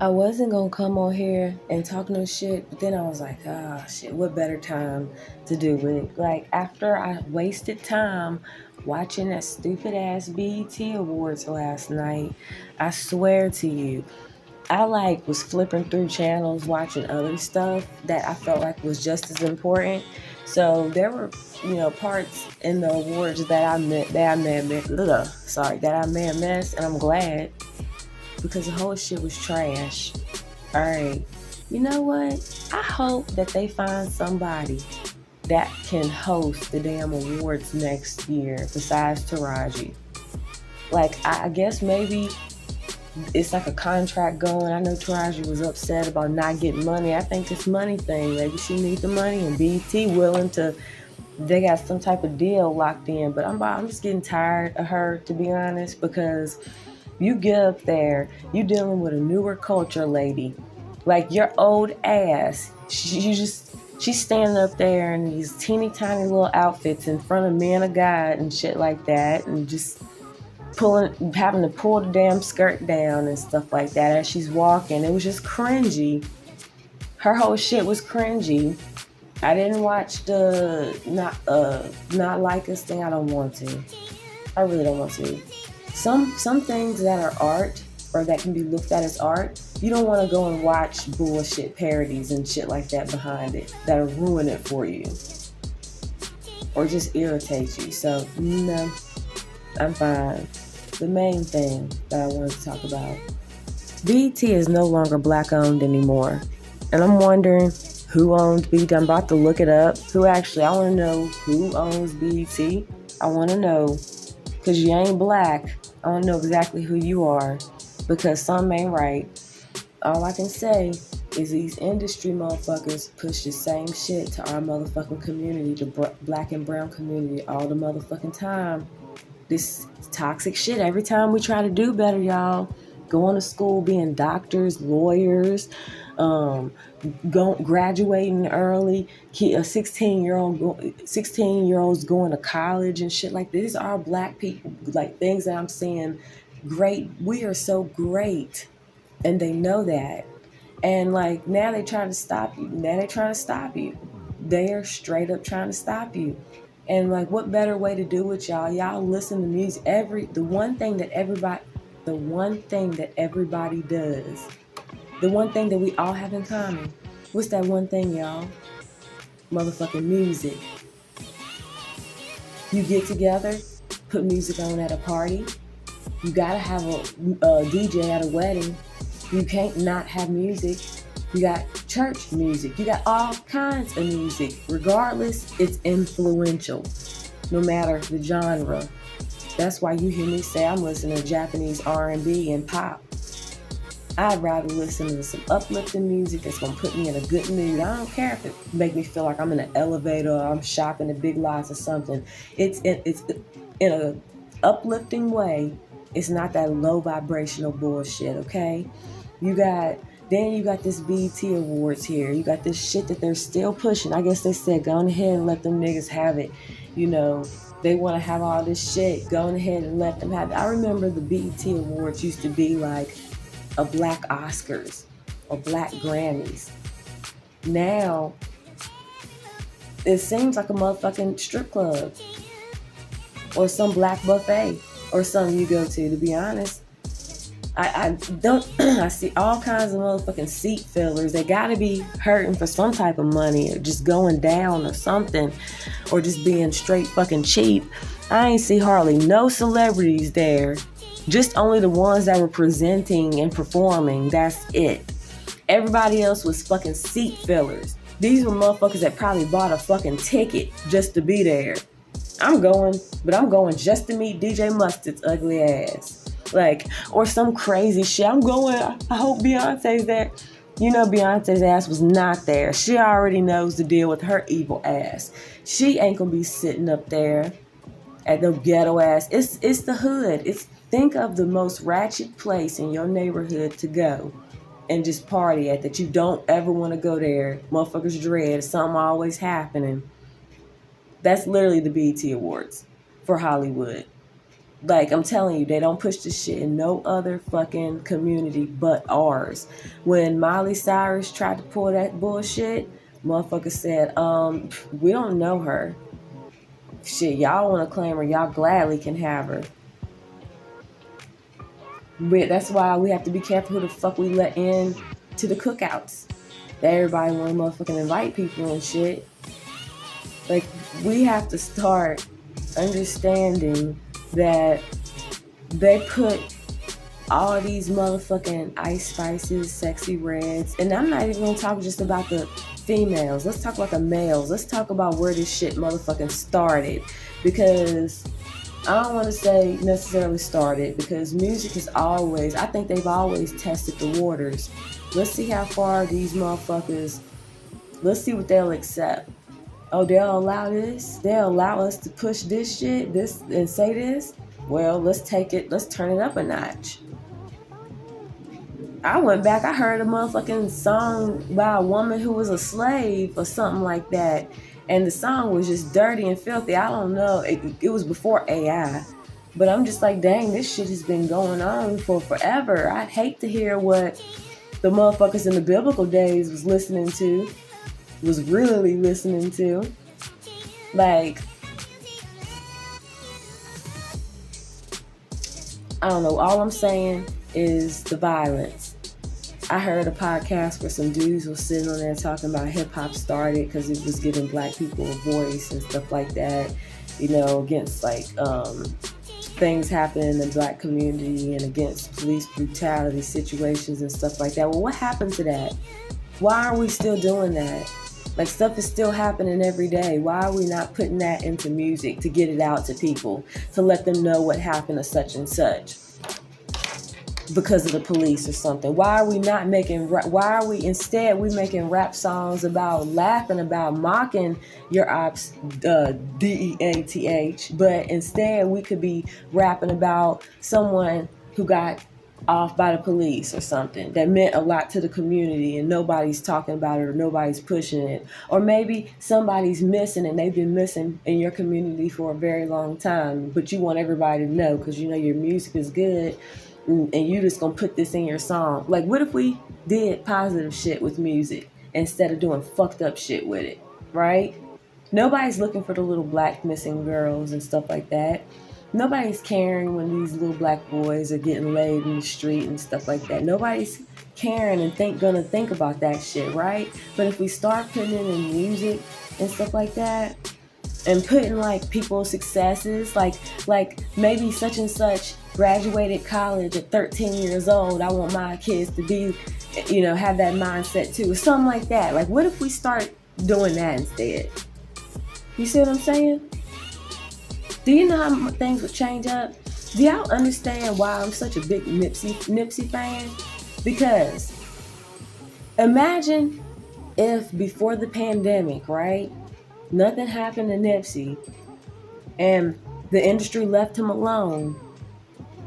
I wasn't gonna come on here and talk no shit, but then I was like, ah, shit, what better time to do it? Like, after I wasted time watching that stupid ass BET Awards last night, I swear to you, I like was flipping through channels watching other stuff that I felt like was just as important. So there were, parts in the awards that I may have missed, and I'm glad because the whole shit was trash. All right. You know what? I hope that they find somebody that can host the damn awards next year besides Taraji. Like, I guess maybe it's like a contract going. I know Taraji was upset about not getting money. I think it's money thing. Maybe she needs the money and BT willing to. They got some type of deal locked in. But I'm just getting tired of her, to be honest, because you get up there, you dealing with a newer culture lady, like your old ass. She's standing up there in these teeny tiny little outfits in front of men of God and shit like that, and just having to pull the damn skirt down and stuff like that as she's walking. It was just cringy. Her whole shit was cringy. I didn't watch the not like us thing. I don't want to. I really don't want to. Some things that are art or that can be looked at as art, you don't want to go and watch bullshit parodies and shit like that behind it that'll ruin it for you or just irritate you. So no, I'm fine. The main thing that I wanted to talk about, BET is no longer black owned anymore, and I'm wondering who owns BET. I'm about to look it up. I want to know who owns BET. I want to know because you ain't black. I want to know exactly who you are because some ain't right. All I can say is these industry motherfuckers push the same shit to our motherfucking community, the black and brown community, all the motherfucking time. This toxic shit every time we try to do better, y'all. Going to school, being doctors, lawyers, um, graduating early. 16-year olds going to college and shit like this. These are black people, like things that I'm saying. Great, we are so great, and they know that. And like now they trying to stop you. Now they trying to stop you. They are straight up trying to stop you. And like, what better way to do it, y'all? Y'all listen to music. The one thing that everybody does, the one thing that we all have in common. What's that one thing, y'all? Motherfucking music. You get together, put music on at a party. You gotta have a DJ at a wedding. You can't not have music. You got church music. You got all kinds of music. Regardless, it's influential, no matter the genre. That's why you hear me say I'm listening to Japanese R&B and pop. I'd rather listen to some uplifting music that's gonna put me in a good mood. I don't care if it make me feel like I'm in an elevator or I'm shopping at Big Lots or something. It's in a uplifting way. It's not that low vibrational bullshit, okay? You got you got this BET Awards here. You got this shit that they're still pushing. I guess they said go on ahead and let them niggas have it. You know, they want to have all this shit. Go on ahead and let them have it. I remember the BET Awards used to be like a black Oscars or black Grammys. Now it seems like a motherfucking strip club or some black buffet or something you go to be honest. I don't I see all kinds of motherfucking seat fillers. They gotta be hurting for some type of money or just going down or something or just being straight fucking cheap. I ain't see hardly no celebrities there. Just only the ones that were presenting and performing. That's it. Everybody else was fucking seat fillers. These were motherfuckers that probably bought a fucking ticket just to be there. I'm going just to meet DJ Mustard's ugly ass. Like, or some crazy shit. I hope Beyonce's there. You know Beyonce's ass was not there. She already knows the deal with her evil ass. She ain't gonna be sitting up there at the ghetto ass. It's the hood. Think of the most ratchet place in your neighborhood to go and just party at that you don't ever want to go there. Motherfuckers dread something always happening. That's literally the BET Awards for Hollywood. Like, I'm telling you, they don't push this shit in no other fucking community but ours. When Miley Cyrus tried to pull that bullshit, motherfucker said, we don't know her. Shit, y'all want to claim her, y'all gladly can have her. But that's why we have to be careful who the fuck we let in to the cookouts. That everybody want to motherfucking invite people and shit. Like, we have to start understanding that they put all these motherfucking Ice Spices, Sexy Reds, and I'm not even gonna talk just about the females. Let's talk about the males. Let's talk about where this shit motherfucking started. Because I don't want to say necessarily started, because music is always, I think they've always tested the waters. Let's see how far these motherfuckers, let's see what they'll accept. Oh, they'll allow this? They'll allow us to push this shit, this, and say this? Well, let's turn it up a notch. I went back, I heard a motherfucking song by a woman who was a slave or something like that. And the song was just dirty and filthy. I don't know. It was before AI. But I'm just like, dang, this shit has been going on for forever. I'd hate to hear what the motherfuckers in the biblical days was listening to. Was really listening to. Like, I don't know. All I'm saying is the violence. I heard a podcast where some dudes were sitting on there talking about hip-hop started because it was giving black people a voice and stuff like that, you know, against like things happening in the black community and against police brutality situations and stuff like that. Well, what happened to that? Why are we still doing that? Like, stuff is still happening every day. Why are we not putting that into music to get it out to people, to let them know what happened to such and such because of the police or something? Why are we not making, instead we making rap songs about laughing about mocking your ops, DEATH, but instead we could be rapping about someone who got off by the police or something that meant a lot to the community and nobody's talking about it or nobody's pushing it. Or maybe somebody's missing and they've been missing in your community for a very long time, but you want everybody to know because you know your music is good and you just gonna put this in your song. Like, what if we did positive shit with music instead of doing fucked up shit with it, right? Nobody's looking for the little black missing girls and stuff like that. Nobody's caring when these little black boys are getting laid in the street and stuff like that. Nobody's caring and gonna think about that shit, right? But if we start putting it in music and stuff like that, and putting like people's successes, like maybe such and such graduated college at 13 years old, I want my kids to be, you know, have that mindset too, or something like that. Like, what if we start doing that instead? You see what I'm saying? Do you know how things would change up? Do y'all understand why I'm such a big Nipsey fan? Because imagine if before the pandemic, right, nothing happened to Nipsey and the industry left him alone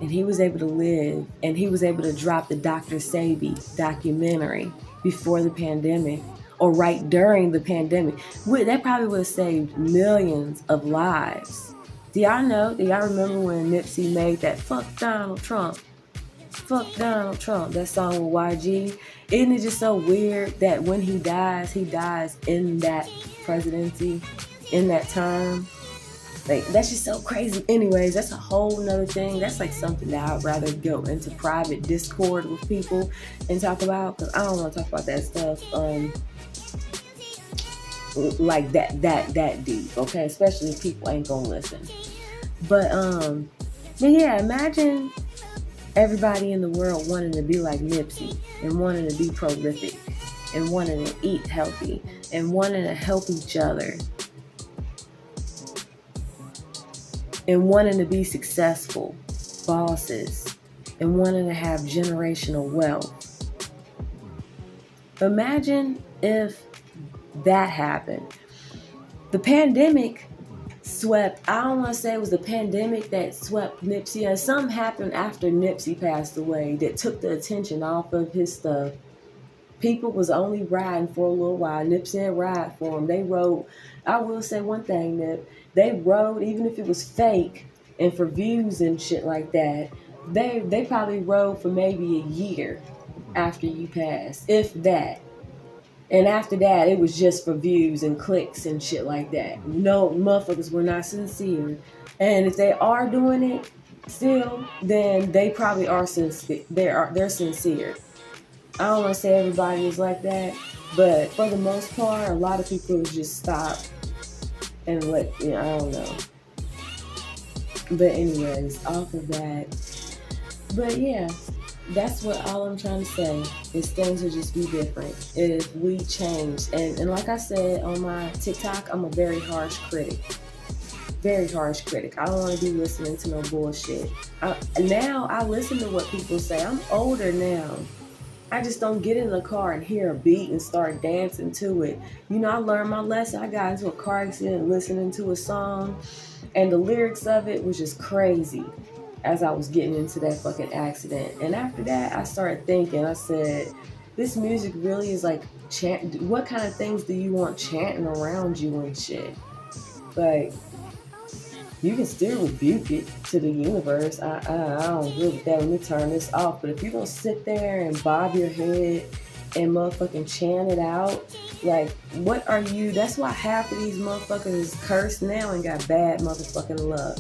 and he was able to live and he was able to drop the Dr. Sebi documentary before the pandemic or right during the pandemic. That probably would have saved millions of lives. Do y'all remember when Nipsey made that Fuck Donald Trump, that song with YG? Isn't it just so weird that when he dies in that presidency, in that term? Like, that's just so crazy. Anyways, that's a whole nother thing. That's like something that I'd rather go into private Discord with people and talk about, because I don't want to talk about that stuff like that deep, okay? Especially if people ain't gonna listen. But yeah, imagine everybody in the world wanting to be like Nipsey and wanting to be prolific and wanting to eat healthy and wanting to help each other and wanting to be successful bosses and wanting to have generational wealth. Imagine if that happened. The pandemic swept, I don't want to say it was the pandemic that swept Nipsey, and something happened after Nipsey passed away that took the attention off of his stuff. People was only riding for a little while. Nipsey didn't ride for him. They rode, I will say one thing, Nip, they rode, even if it was fake, and for views and shit like that, they probably rode for maybe a year after you passed, if that. And after that, it was just for views and clicks and shit like that. No, motherfuckers were not sincere. And if they are doing it still, then they probably are sincere. They're sincere. I don't want to say everybody is like that, but for the most part, a lot of people just stop and let, I don't know. But anyways, off of that. But yeah, that's what all I'm trying to say is things will just be different if we change. And like I said on my TikTok, I'm a very harsh critic. Very harsh critic. I don't want to be listening to no bullshit. Now I listen to what people say. I'm older now. I just don't get in the car and hear a beat and start dancing to it. I learned my lesson. I got into a car accident listening to a song, and the lyrics of it was just crazy as I was getting into that fucking accident. And after that, I started thinking, I said, this music really is like, what kind of things do you want chanting around you and shit? Like, you can still rebuke it to the universe. I don't agree with that. Let me turn this off. But if you're going to sit there and bob your head and motherfucking chant it out, like, what are you? That's why half of these motherfuckers is cursed now and got bad motherfucking luck.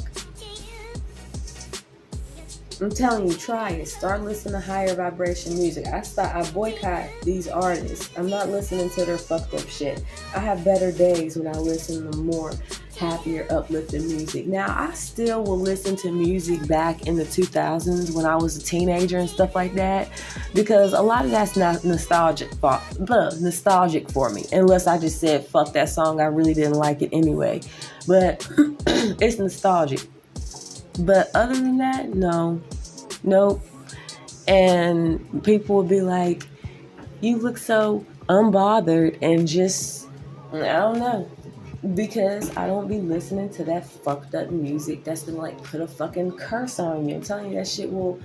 I'm telling you, try it. Start listening to higher vibration music. I boycott these artists. I'm not listening to their fucked up shit. I have better days when I listen to more happier, uplifting music. Now, I still will listen to music back in the 2000s when I was a teenager and stuff like that, because a lot of that's not nostalgic for me, unless I just said, fuck that song, I really didn't like it anyway. But it's nostalgic. But other than that, no. Nope. And people will be like, you look so unbothered and just, I don't know. Because I don't be listening to that fucked up music that's gonna like put a fucking curse on you. I'm telling you, that shit will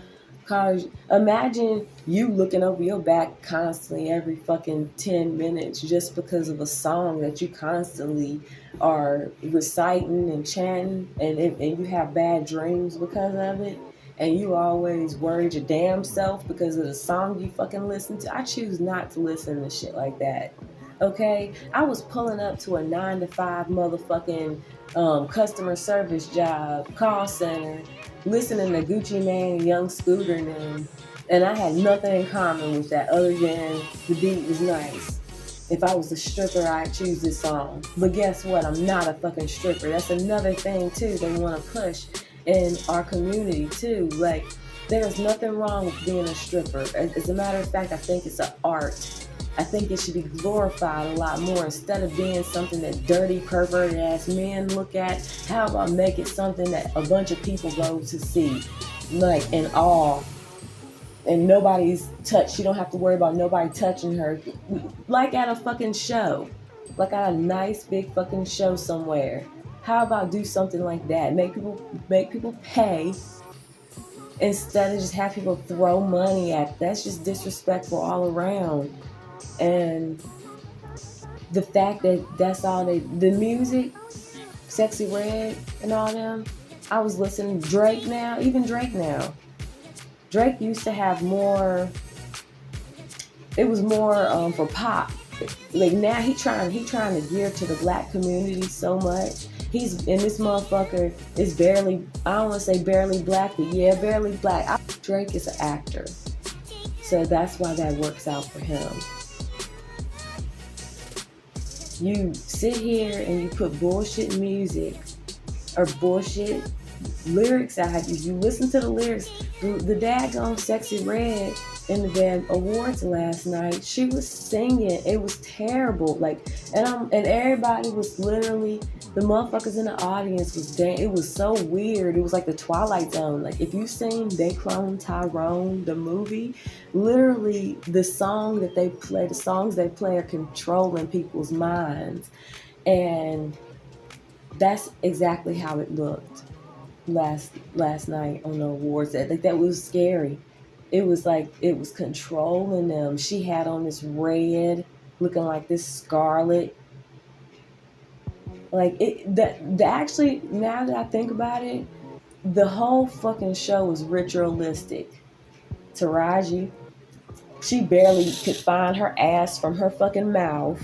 cause. Imagine you looking over your back constantly every fucking 10 minutes just because of a song that you constantly are reciting and chanting, and you have bad dreams because of it, and you always worried your damn self because of the song you fucking listen to. I choose not to listen to shit like that. Okay, I was pulling up to a 9-to-5 motherfucking customer service job, call center, listening to Gucci Mane and Young Scooter and I had nothing in common with that other than the beat was nice. If I was a stripper, I'd choose this song. But guess what? I'm not a fucking stripper. That's another thing too they want to push in our community too. Like, there's nothing wrong with being a stripper. As a matter of fact, I think it's an art. I think it should be glorified a lot more instead of being something that dirty, perverted ass men look at. How about make it something that a bunch of people go to see, like in awe, and nobody's touched. You don't have to worry about nobody touching her, like at a fucking show, like at a nice big fucking show somewhere. How about do something like that? Make people pay instead of just have people throw money at. That's just disrespectful all around. And the fact that that's all the music, Sexyy Red and all them, I was listening to Drake now. Drake used to have more, it was more for pop. Like now he trying to gear to the black community so much. This motherfucker is barely, I don't want to say barely black, but yeah, barely black. Drake is an actor. So that's why that works out for him. You sit here and you put bullshit music or bullshit lyrics out. If you listen to the lyrics, the daggone Sexyy Red in the damn awards last night, she was singing. It was terrible. Like, and everybody was literally, the motherfuckers in the audience was it was so weird. It was like the Twilight Zone. Like, if you've seen They Clone Tyrone, the movie, literally the songs they play are controlling people's minds. And that's exactly how it looked last night on the awards. That was scary. It was like it was controlling them. She had on this red, looking like this scarlet. Like actually, now that I think about it, The whole fucking show was ritualistic. Taraji, she barely could find her ass from her fucking mouth.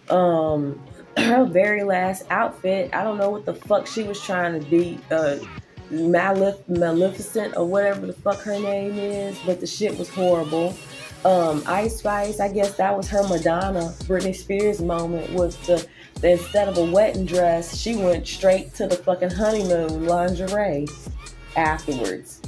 Her very last outfit, I don't know what the fuck she was trying to be, Maleficent or whatever the fuck her name is, but the shit was horrible. Ice Spice, I guess that was her Madonna, Britney Spears moment, was instead of a wedding dress, she went straight to the fucking honeymoon lingerie afterwards.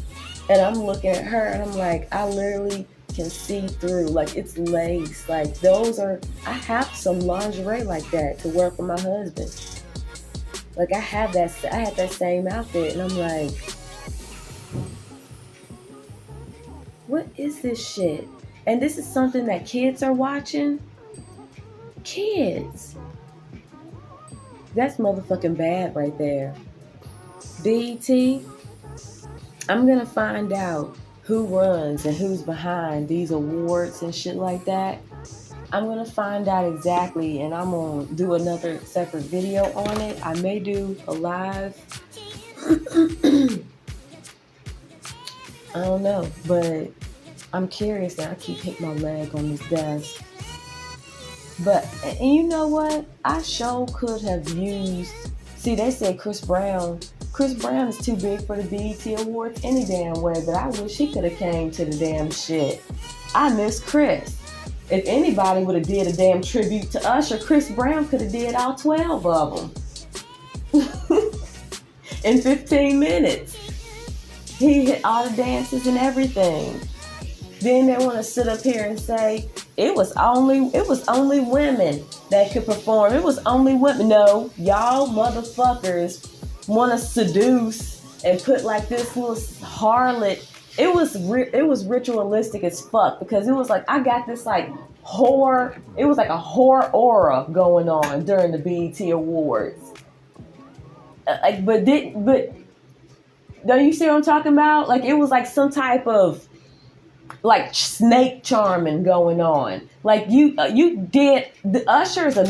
And I'm looking at her and I'm like, I literally can see through. Like, it's lace. Like, I have some lingerie like that to wear for my husband. Like, I had that same outfit and I'm like, what is this shit? And this is something that kids are watching. Kids. That's motherfucking bad right there. BET, I'm gonna find out who runs and who's behind these awards and shit like that. I'm gonna find out exactly, and I'm gonna do another separate video on it. I may do a live. I don't know, but I'm curious and I keep hitting my leg on this desk. But, and you know what? I sure could have used, see, they said Chris Brown is too big for the BET Awards any damn way, but I wish he could have came to the damn shit. I miss Chris. If anybody would have did a damn tribute to Usher, Chris Brown could have did all 12 of them. In 15 minutes. He hit all the dances and everything. Then they want to sit up here and say, it was only women that could perform. It was only women. No, y'all motherfuckers want to seduce and put like this little harlot. It was ritualistic as fuck because it was like I got this like horror. It was like a horror aura going on during the BET Awards. But don't you see what I'm talking about? Like it was like some type of like snake charming going on. Like you did. The Usher is a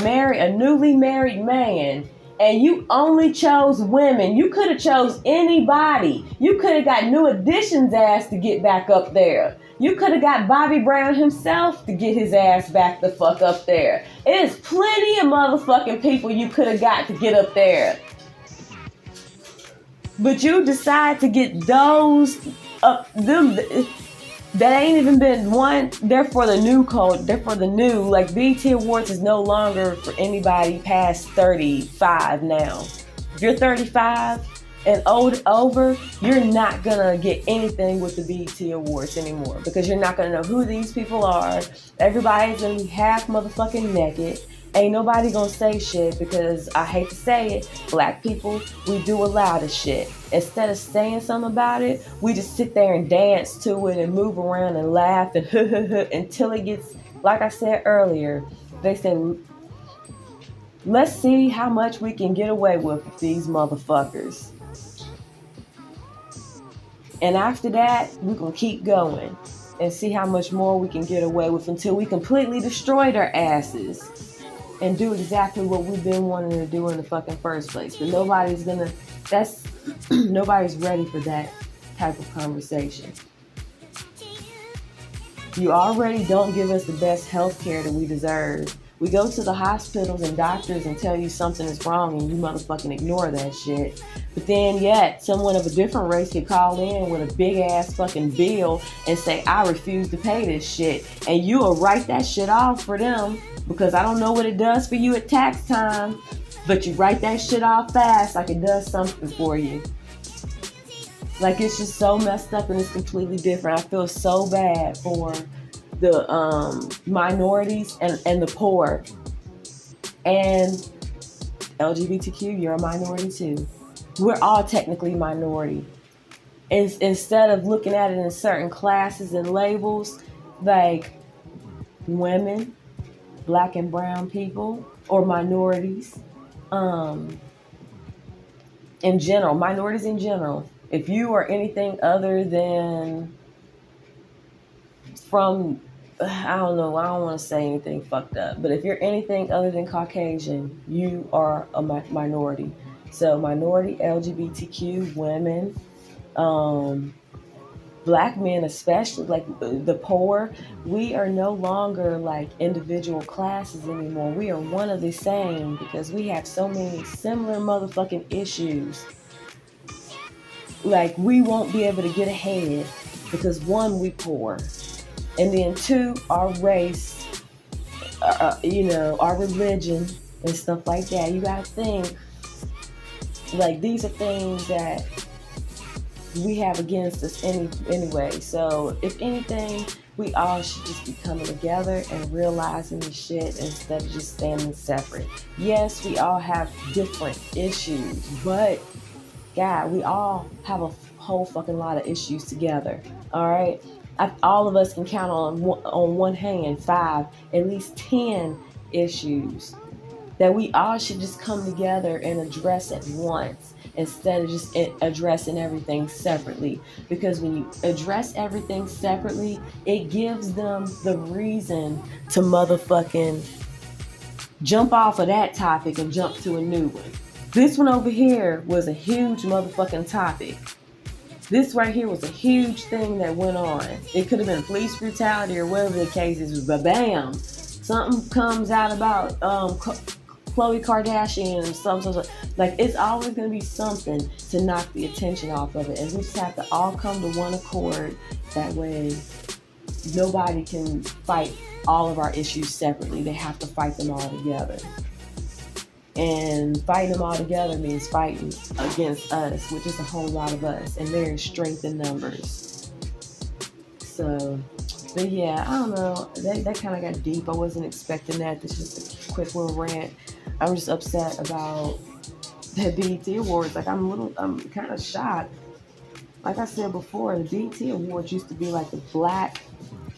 newly married man, and you only chose women. You could have chose anybody. You could have got New Edition's ass to get back up there. You could have got Bobby Brown himself to get his ass back the fuck up there. There's plenty of motherfucking people you could have got to get up there. But you decide to get those them that ain't even been one. They're for the new code. They're for the new. Like BET Awards is no longer for anybody past 35 now. If you're 35 and over, you're not gonna get anything with the BET Awards anymore because you're not gonna know who these people are. Everybody's gonna be half motherfucking naked. Ain't nobody gonna say shit because I hate to say it, black people, we do allow this shit. Instead of saying something about it, we just sit there and dance to it and move around and laugh and until it gets, like I said earlier, they said, let's see how much we can get away with these motherfuckers. And after that, we're gonna keep going and see how much more we can get away with until we completely destroy their asses. And do exactly what we've been wanting to do in the fucking first place. But nobody's ready for that type of conversation. You already don't give us the best health care that we deserve. We go to the hospitals and doctors and tell you something is wrong and you motherfucking ignore that shit. But then yet, someone of a different race could call in with a big ass fucking bill and say, I refuse to pay this shit. And you will write that shit off for them because I don't know what it does for you at tax time, but you write that shit off fast like it does something for you. Like it's just so messed up and it's completely different. I feel so bad for the minorities and the poor. And LGBTQ, you're a minority too. We're all technically minority. Instead of looking at it in certain classes and labels, like women, black and brown people, or minorities, in general, minorities in general. If you are anything other than from, I don't know, I don't want to say anything fucked up, but if you're anything other than Caucasian, you are a minority. So minority, LGBTQ, women, black men especially, like the poor, we are no longer like individual classes anymore. We are one of the same because we have so many similar motherfucking issues. Like we won't be able to get ahead because one, we poor, and then two, our race, our religion and stuff like that. You gotta think like these are things that we have against us anyway. So if anything, we all should just be coming together and realizing this shit instead of just standing separate. Yes, we all have different issues, but God, we all have a whole fucking lot of issues together. All right, all of us can count on one hand 5, at least 10 issues that we all should just come together and address at once instead of just addressing everything separately. Because when you address everything separately, it gives them the reason to motherfucking jump off of that topic and jump to a new one. This one over here was a huge motherfucking topic. This right here was a huge thing that went on. It could have been police brutality or whatever the case is, but bam, something comes out about Khloe Kardashian and something like it's always going to be something to knock the attention off of it, and we just have to all come to one accord. That way nobody can fight all of our issues separately. They have to fight them all together, and fighting them all together means fighting against us, which is a whole lot of us, and there is strength in numbers. So but yeah, I don't know, that kind of got deep. I wasn't expecting that. This is just a quick little rant. I'm just upset about the BET Awards. Like I'm kind of shocked. Like I said before, the BET Awards used to be like the black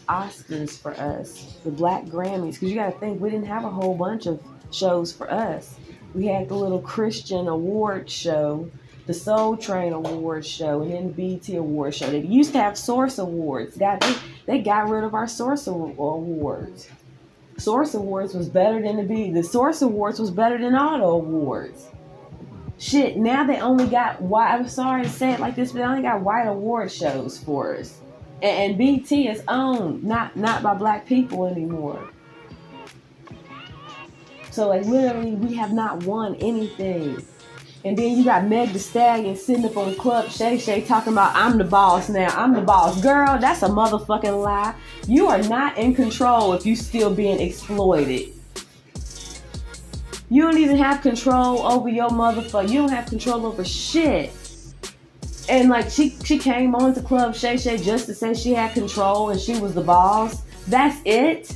Oscars for us, the black Grammys. Because you got to think, we didn't have a whole bunch of shows for us. We had the little Christian award show, the Soul Train Awards show, and then the BET Awards show. They used to have Source Awards. They got rid of our Source Awards. Source Awards was better than the Source Awards was better than all the awards. Shit, now they only got white. I'm sorry to say it like this, but they only got white award shows for us. And BET is owned, not by black people anymore. So like literally, we have not won anything. And then you got Meg Thee Stallion sitting up on Club Shay Shay talking about, I'm the boss now. I'm the boss. Girl, that's a motherfucking lie. You are not in control if you still being exploited. You don't even have control over your motherfucker. You don't have control over shit. And like she came on to Club Shay Shay just to say she had control and she was the boss. That's it?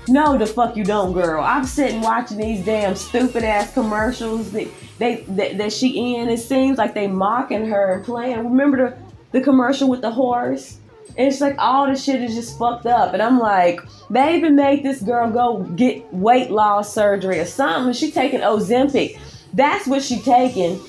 No, the fuck you don't, girl. I'm sitting watching these damn stupid ass commercials that she in. It seems like they mocking her and playing. Remember the commercial with the horse? And it's like all the shit is just fucked up. And I'm like, they even made this girl go get weight loss surgery or something. She taking Ozempic. That's what she taking.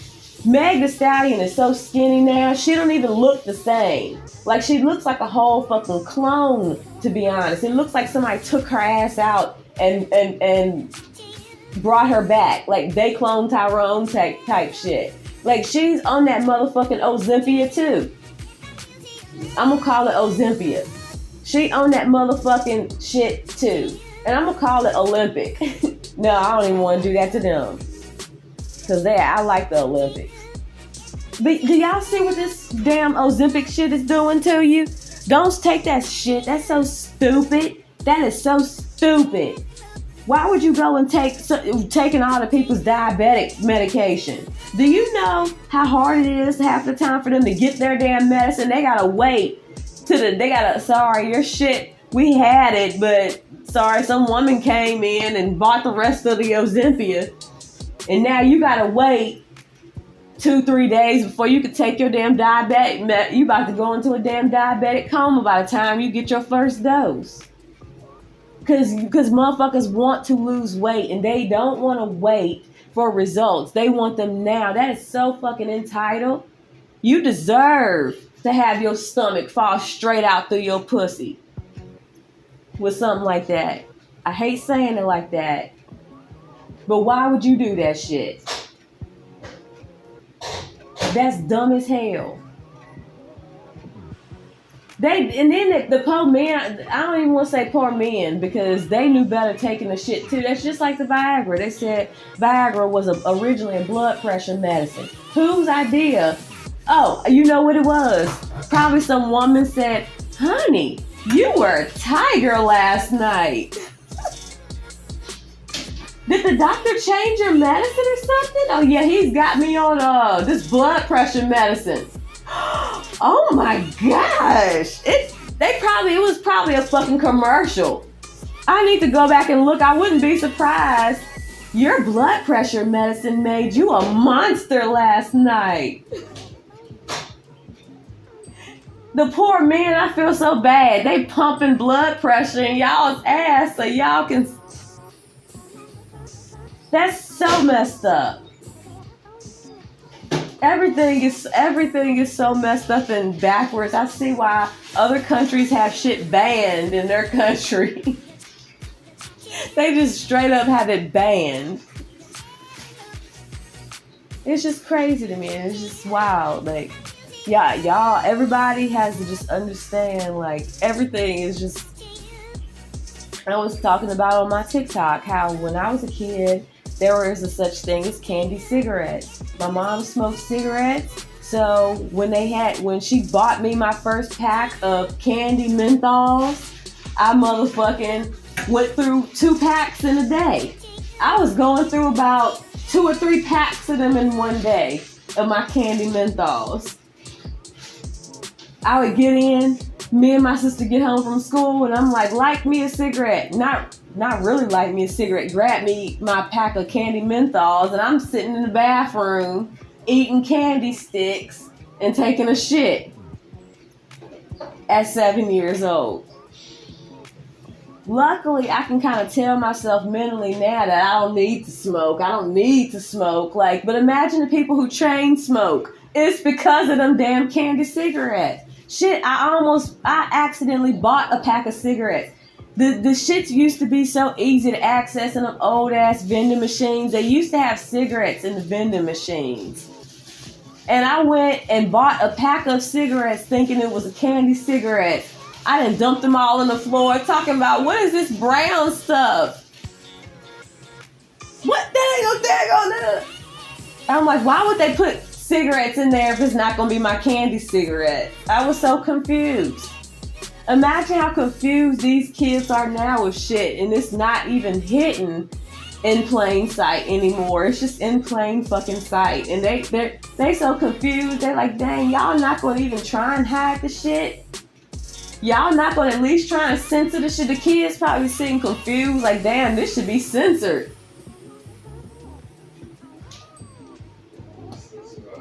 Meg Thee Stallion is so skinny now, she don't even look the same. Like, she looks like a whole fucking clone, to be honest. It looks like somebody took her ass out and brought her back. Like, they cloned Tyrone type shit. Like, she's on that motherfucking Ozempia, too. I'm gonna call it Ozempia. She on that motherfucking shit, too. And I'm gonna call it Olympic. No, I don't even want to do that to them. Because I like the Olympics. But do y'all see what this damn Ozempic shit is doing to you? Don't take that shit. That's so stupid. That is so stupid. Why would you go and taking all the people's diabetic medication? Do you know how hard it is half the time for them to get their damn medicine? They gotta wait sorry, your shit, we had it, but sorry, some woman came in and bought the rest of the Ozempia. And now you gotta wait 2-3 days before you could take your damn diabetic. You about to go into a damn diabetic coma by the time you get your first dose. Because motherfuckers want to lose weight and they don't want to wait for results. They want them now. That is so fucking entitled. You deserve to have your stomach fall straight out through your pussy with something like that. I hate saying it like that. But why would you do that shit? That's dumb as hell. The poor men, I don't even want to say poor men because they knew better taking the shit too. That's just like the Viagra. They said Viagra was originally a blood pressure medicine. Whose idea? Oh, you know what it was? Probably some woman said, honey, you were a tiger last night. Did the doctor change your medicine or something? Oh yeah, he's got me on this blood pressure medicine. Oh my gosh. It was probably a fucking commercial. I need to go back and look. I wouldn't be surprised. Your blood pressure medicine made you a monster last night. The poor men, I feel so bad. They pumping blood pressure in y'all's ass so y'all can... That's so messed up. Everything is so messed up and backwards. I see why other countries have shit banned in their country. They just straight up have it banned. It's just crazy to me. It's just wild. Like, yeah, y'all, everybody has to just understand, like, everything is just... I was talking about on my TikTok how when I was a kid, there was a such thing as candy cigarettes. My mom smoked cigarettes, so when she bought me my first pack of candy menthols, I motherfucking went through 2 packs in a day. I was going through about 2 or 3 packs of them in one day of my candy menthols. I would get in, me and my sister get home from school, and I'm like, light me a cigarette. Not really light me a cigarette. Grab me my pack of candy menthols, and I'm sitting in the bathroom eating candy sticks and taking a shit at 7 years old. Luckily, I can kind of tell myself mentally now that I don't need to smoke. I don't need to smoke. Like, but imagine the people who chain smoke. It's because of them damn candy cigarettes. Shit, I accidentally bought a pack of cigarettes. The shits used to be so easy to access in them old ass vending machines. They used to have cigarettes in the vending machines. And I went and bought a pack of cigarettes thinking it was a candy cigarette. I done dumped them all on the floor talking about, what is this brown stuff? What? That ain't no. I'm like, why would they put cigarettes in there if it's not going to be my candy cigarette? I was so confused. Imagine how confused these kids are now with shit, and it's not even hidden in plain sight anymore. It's just in plain fucking sight, and they so confused. They're like, dang, y'all not gonna even try and hide the shit? Y'all not gonna at least try and censor the shit? The kids probably sitting confused, like, damn, this should be censored.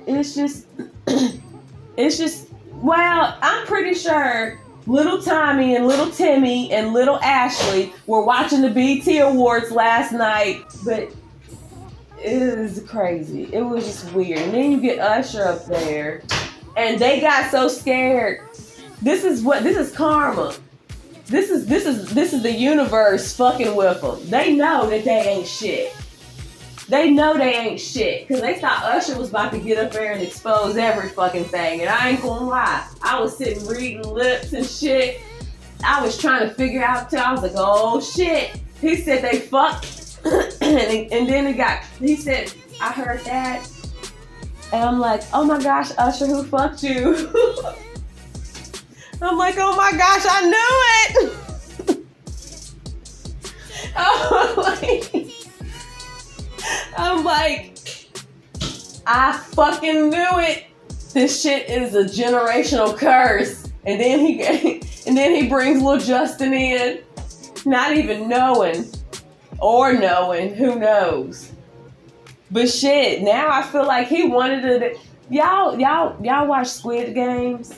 It's just, well, I'm pretty sure Little Tommy and Little Timmy and Little Ashley were watching the BET Awards last night, but it was crazy. It was just weird. And then you get Usher up there, and they got so scared. This is karma. This is the universe fucking with them. They know that they ain't shit. They know they ain't shit, because they thought Usher was about to get up there and expose every fucking thing. And I ain't gonna lie, I was sitting reading lips and shit. I was trying to figure out too. I was like, oh shit. He said they fucked. and then he said, I heard that. And I'm like, oh my gosh, Usher, who fucked you? I'm like, oh my gosh, I knew it. I'm like, I fucking knew it. This shit is a generational curse. And then he brings Lil Justin in, not even knowing, who knows. But shit, now I feel like he wanted to. Y'all watch Squid Games?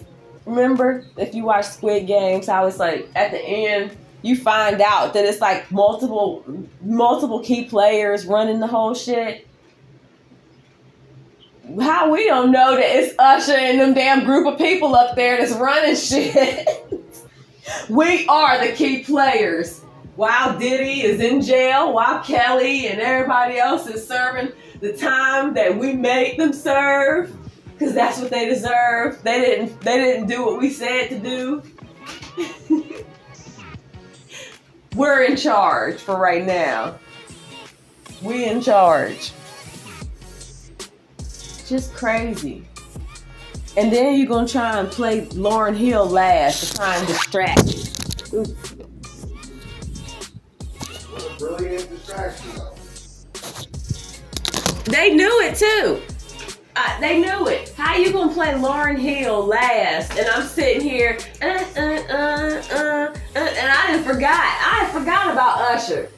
Remember, if you watch Squid Games, how it's like at the end you find out that it's like multiple key players running the whole shit. How we don't know that it's Usher and them damn group of people up there that's running shit. We are the key players. While Diddy is in jail, while Kelly and everybody else is serving the time that we made them serve, Cause that's what they deserve. They didn't do what we said to do. We're in charge for right now. We in charge. Just crazy. And then you're gonna try and play Lauryn Hill last to try and distract you. What a brilliant distraction, though. They knew it too. They knew it. How you gonna play Lauryn Hill last? And I'm sitting here, and I had forgot about Usher.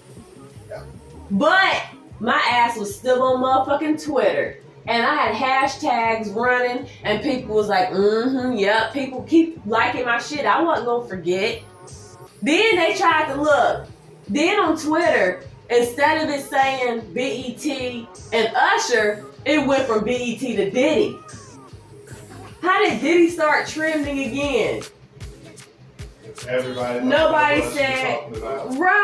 Yeah. But my ass was still on motherfucking Twitter. And I had hashtags running, and people was like, yep, people keep liking my shit. I wasn't gonna forget. Then they tried to look. Then on Twitter, instead of it saying BET and Usher, it went from BET to Diddy. How did Diddy start trending again? Everybody. Nobody said, right.